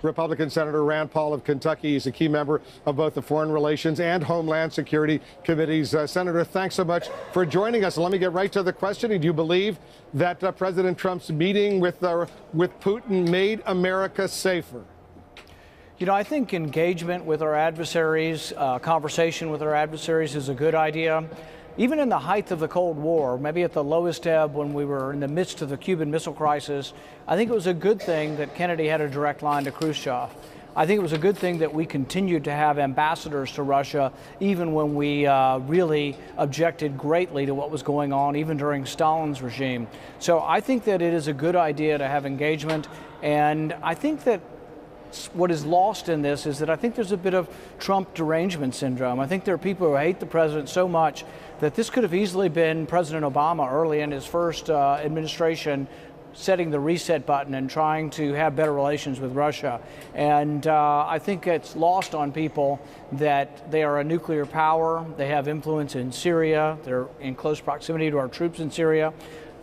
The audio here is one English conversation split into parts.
Republican Senator Rand Paul of Kentucky. He's a key member of both the Foreign Relations and Homeland Security Committees. Senator, thanks so much for joining us. Let me get right to the question. Do you believe that President Trump's meeting with Putin made America safer? You know, I think engagement with our adversaries, conversation with our adversaries is a good idea. Even in the height of the Cold War, maybe at the lowest ebb when we were in the midst of the Cuban Missile Crisis, I think it was a good thing that Kennedy had a direct line to Khrushchev. I think it was a good thing that we continued to have ambassadors to Russia, even when we really objected greatly to what was going on, even during Stalin's regime. So I think that it is a good idea to have engagement, and I think that what is lost in this is that I think there's a bit of Trump derangement syndrome. I think there are people who hate the president so much that this could have easily been President Obama early in his first administration setting the reset button and trying to have better relations with Russia. And I think it's lost on people that they are a nuclear power. They have influence in Syria. They're in close proximity to our troops in Syria.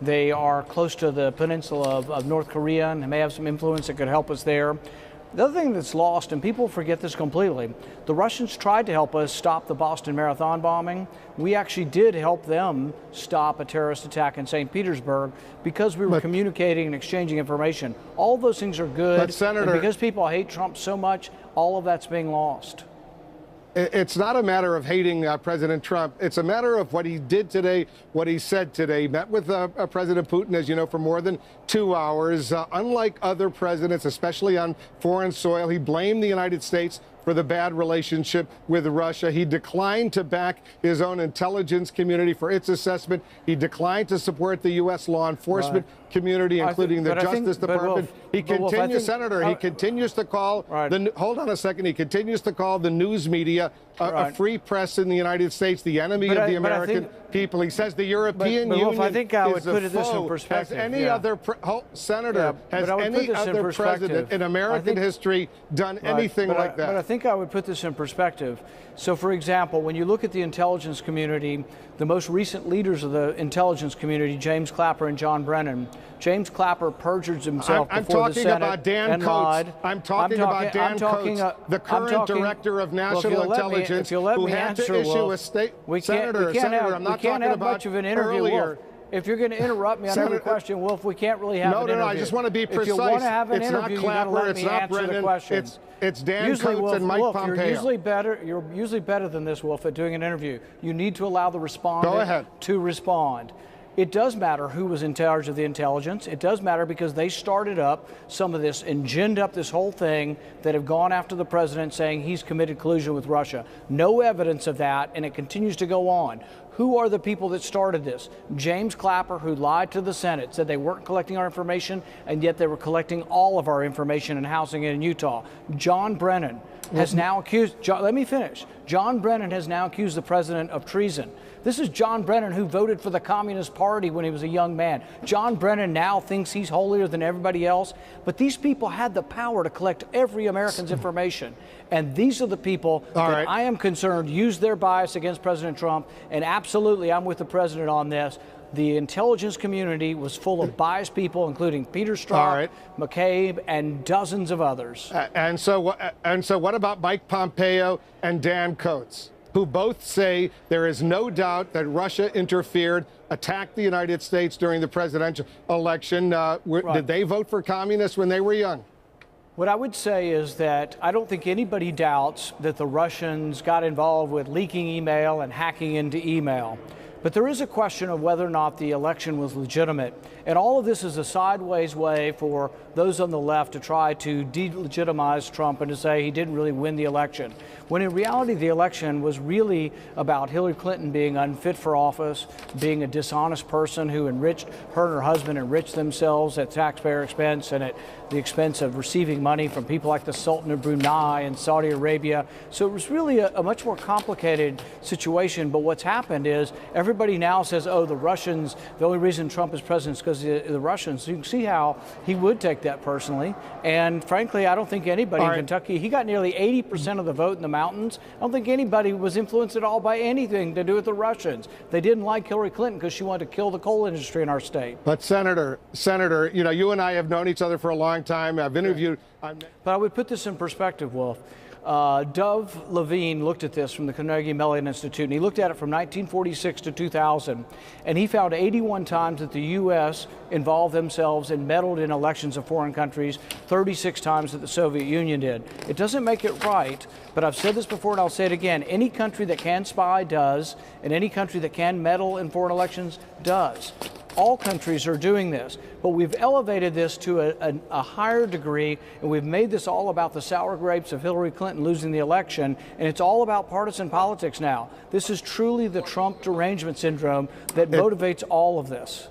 They are close to the peninsula of North Korea and may have some influence that could help us there. The other thing that's lost, and people forget this completely, the Russians tried to help us stop the Boston Marathon bombing. We actually did help them stop a terrorist attack in St. Petersburg because we were communicating and exchanging information. All of those things are good, but Senator, and because people hate Trump so much, all of that's being lost. It's not a matter of hating President Trump. It's a matter of what he did today, what he said today. He met with President Putin, as you know, for more than 2 hours. Unlike other presidents, especially on foreign soil, he blamed the United States for the bad relationship with Russia. He declined to back his own intelligence community for its assessment. He declined to support the U.S. law enforcement community, including the Justice Department. He continues, Senator, he continues to call, hold on a second, he continues to call the news media a free press in the United States, the enemy of the American people. He says the European Union I think I would is a put this foe. in perspective. Has any other Senator, has any other president in American history done anything like that? But I think I would put this in perspective. So, for example, when you look at the intelligence community, the most recent leaders of the intelligence community, James Clapper and John Brennan. James Clapper perjured himself before the Senate and lied. I'm talking about Dan Coates, the current director of national intelligence, who had to issue a state. Senator, I'm not talking about much of an interview, Wolf. If you're going to interrupt me on every question, Wolf, we can't really have an interview. No, I just want to be precise. If you want to have an interview, you got to let me answer the question. It's Dan Coates and Mike Pompeo. You're usually better than this, Wolf, at doing an interview. You need to allow the respondent to respond. It does matter who was in charge of the intelligence. It does matter because they started up some of this and ginned up this whole thing that have gone after the president saying he's committed collusion with Russia. No evidence of that, and it continues to go on. Who are the people that started this? James Clapper, who lied to the Senate, said they weren't collecting our information, and yet they were collecting all of our information and housing it in Utah. John Brennan has now accused, let me finish. John Brennan has now accused the president of treason. This is John Brennan who voted for the Communist Party when he was a young man. John Brennan now thinks he's holier than everybody else, but these people had the power to collect every American's information. And these are the people that I am concerned use their bias against President Trump, and absolutely I'm with the president on this. The intelligence community was full of biased people, including Peter Strzok, McCabe, and dozens of others. And so what about Mike Pompeo and Dan Coates, who both say there is no doubt that Russia interfered, attacked the United States during the presidential election? Did they vote for communists when they were young? What I would say is that I don't think anybody doubts that the Russians got involved with leaking email and hacking into email. But there is a question of whether or not the election was legitimate. And all of this is a sideways way for those on the left to try to delegitimize Trump and to say he didn't really win the election. When in reality, the election was really about Hillary Clinton being unfit for office, being a dishonest person who enriched, her and her husband enriched themselves at taxpayer expense and at the expense of receiving money from people like the Sultan of Brunei and Saudi Arabia. So it was really a much more complicated situation. But what's happened is everybody everybody now says, oh, the Russians, the only reason Trump is president is because of the Russians. So you can see how he would take that personally. And frankly, I don't think anybody in Kentucky, he got nearly 80% of the vote in the mountains. I don't think anybody was influenced at all by anything to do with the Russians. They didn't like Hillary Clinton because she wanted to kill the coal industry in our state. But Senator, you know, you and I have known each other for a long time. I've interviewed. But I would put this in perspective, Wolf. Dov Levine looked at this from the Carnegie Mellon Institute, and he looked at it from 1946 to 2000, and he found 81 times that the U.S. involved themselves and meddled in elections of foreign countries, 36 times that the Soviet Union did. It doesn't make it right, but I've said this before and I'll say it again. Any country that can spy does, and any country that can meddle in foreign elections does. All countries are doing this, but we've elevated this to a higher degree, and we've made this all about the sour grapes of Hillary Clinton losing the election, and it's all about partisan politics now. This is truly the Trump derangement syndrome that motivates all of this.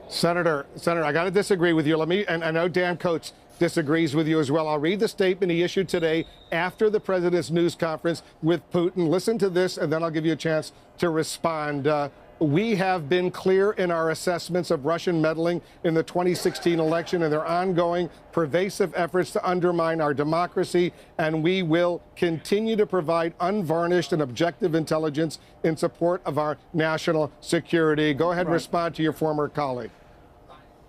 Senator, I got to disagree with you. And I know Dan Coates disagrees with you as well. I'll read the statement he issued today after the president's news conference with Putin. Listen to this, and then I'll give you a chance to respond. We have been clear in our assessments of Russian meddling in the 2016 election and their ongoing pervasive efforts to undermine our democracy, and we will continue to provide unvarnished and objective intelligence in support of our national security. Go ahead and respond to your former colleague.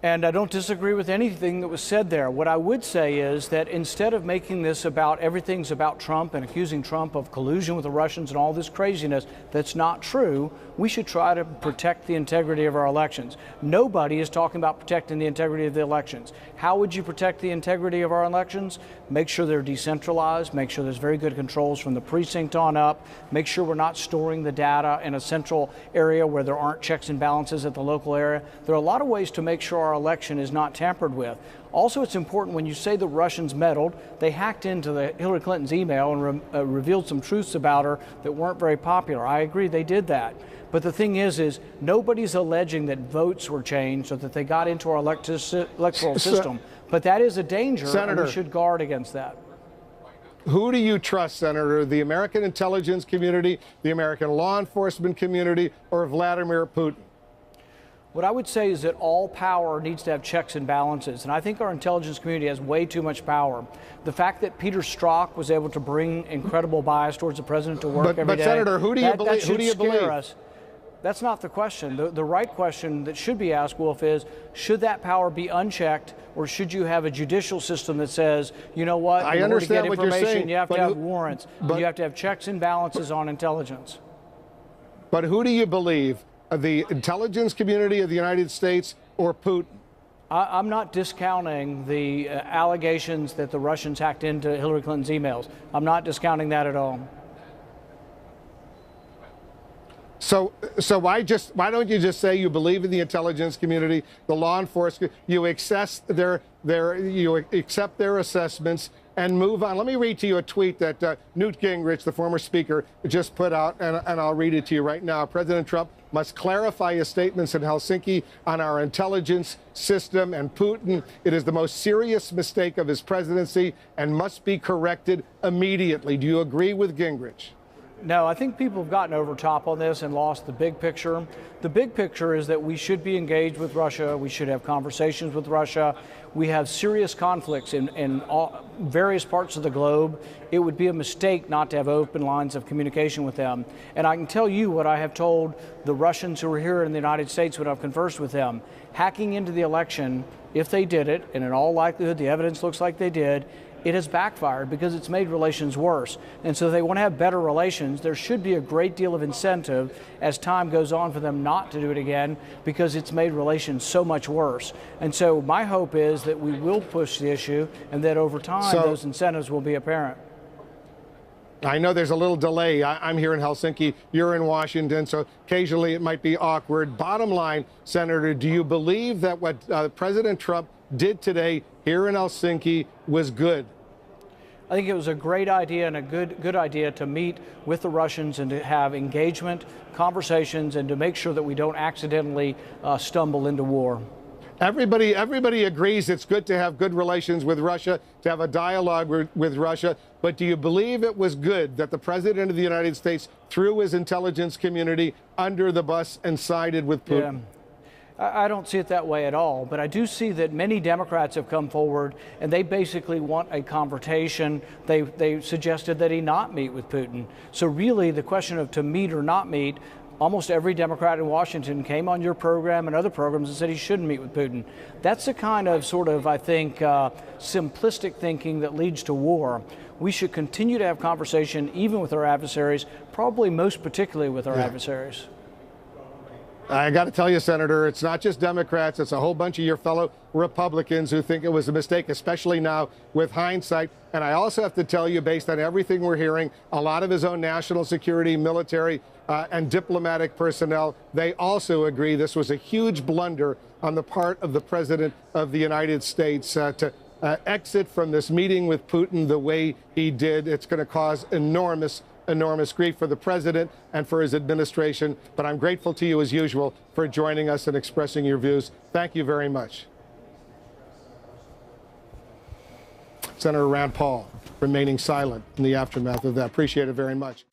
And I don't disagree with anything that was said there. What I would say is that instead of making this about everything's about Trump and accusing Trump of collusion with the Russians and all this craziness that's not true, we should try to protect the integrity of our elections. Nobody is talking about protecting the integrity of the elections. How would you protect the integrity of our elections? Make sure they're decentralized, make sure there's very good controls from the precinct on up, make sure we're not storing the data in a central area where there aren't checks and balances at the local area. There are a lot of ways to make sure our election is not tampered with. Also, it's important when you say the Russians meddled, they hacked into Hillary Clinton's email and revealed some truths about her that weren't very popular. I agree they did that. But the thing is nobody's alleging that votes were changed or that they got into our electoral system. But that is a danger, Senator, and we should guard against that. Who do you trust, Senator, the American intelligence community, the American law enforcement community, or Vladimir Putin? What I would say is that all power needs to have checks and balances, and I think our intelligence community has way too much power. The fact that Peter Strzok was able to bring incredible bias towards the president to work every day, Senator, who do you believe? Who do you believe? Us. That's not the question. The right question that should be asked, Wolf, is should that power be unchecked, or should you have a judicial system that says, you know what, in order to get information, you have to have warrants, you have to have checks and balances on intelligence. But who do you believe? The intelligence community of the United States or Putin? I'm not discounting the allegations that the Russians hacked into Hillary Clinton's emails. I'm not discounting that at all. So why don't you just say you believe in the intelligence community, the law enforcement, you accept their assessments and move on? Let me read to you a tweet that Newt Gingrich, the former speaker, just put out, and I'll read it to you right now. President Trump must clarify his statements in Helsinki on our intelligence system, and Putin, it is the most serious mistake of his presidency and must be corrected immediately. Do you agree with Gingrich? No, I think people have gotten over top on this and lost the big picture. The big picture is that we should be engaged with Russia. We should have conversations with Russia. We have serious conflicts in various parts of the globe. It would be a mistake not to have open lines of communication with them. And I can tell you what I have told the Russians who are here in the United States when I've conversed with them. Hacking into the election, if they did it, and in all likelihood the evidence looks like they did, it has backfired because it's made relations worse. And so if they want to have better relations, there should be a great deal of incentive as time goes on for them not to do it again, because it's made relations so much worse. And so my hope is that we will push the issue and that over time those incentives will be apparent. I know there's a little delay. I'm here in Helsinki, you're in Washington, so occasionally it might be awkward. Bottom line, Senator, do you believe that what President Trump did today here in Helsinki was good? I think it was a great idea and a good idea to meet with the Russians and to have engagement, conversations, and to make sure that we don't accidentally stumble into war. Everybody agrees it's good to have good relations with Russia, to have a dialogue with Russia. But do you believe it was good that the President of the United States threw his intelligence community under the bus and sided with Putin? Yeah. I don't see it that way at all, but I do see that many Democrats have come forward and they basically want a confrontation. They suggested that he not meet with Putin. So really the question of to meet or not meet, almost every Democrat in Washington came on your program and other programs and said he shouldn't meet with Putin. That's the kind of sort of, I think, simplistic thinking that leads to war. We should continue to have conversation even with our adversaries, probably most particularly with our adversaries. I got to tell you, Senator, it's not just Democrats. It's a whole bunch of your fellow Republicans who think it was a mistake, especially now with hindsight. And I also have to tell you, based on everything we're hearing, a lot of his own national security, military, and diplomatic personnel, they also agree this was a huge blunder on the part of the President of the United States to exit from this meeting with Putin the way he did. It's going to cause enormous grief for the president and for his administration. But I'm grateful to you, as usual, for joining us and expressing your views. Thank you very much. Senator Rand Paul remaining silent in the aftermath of that. Appreciate it very much.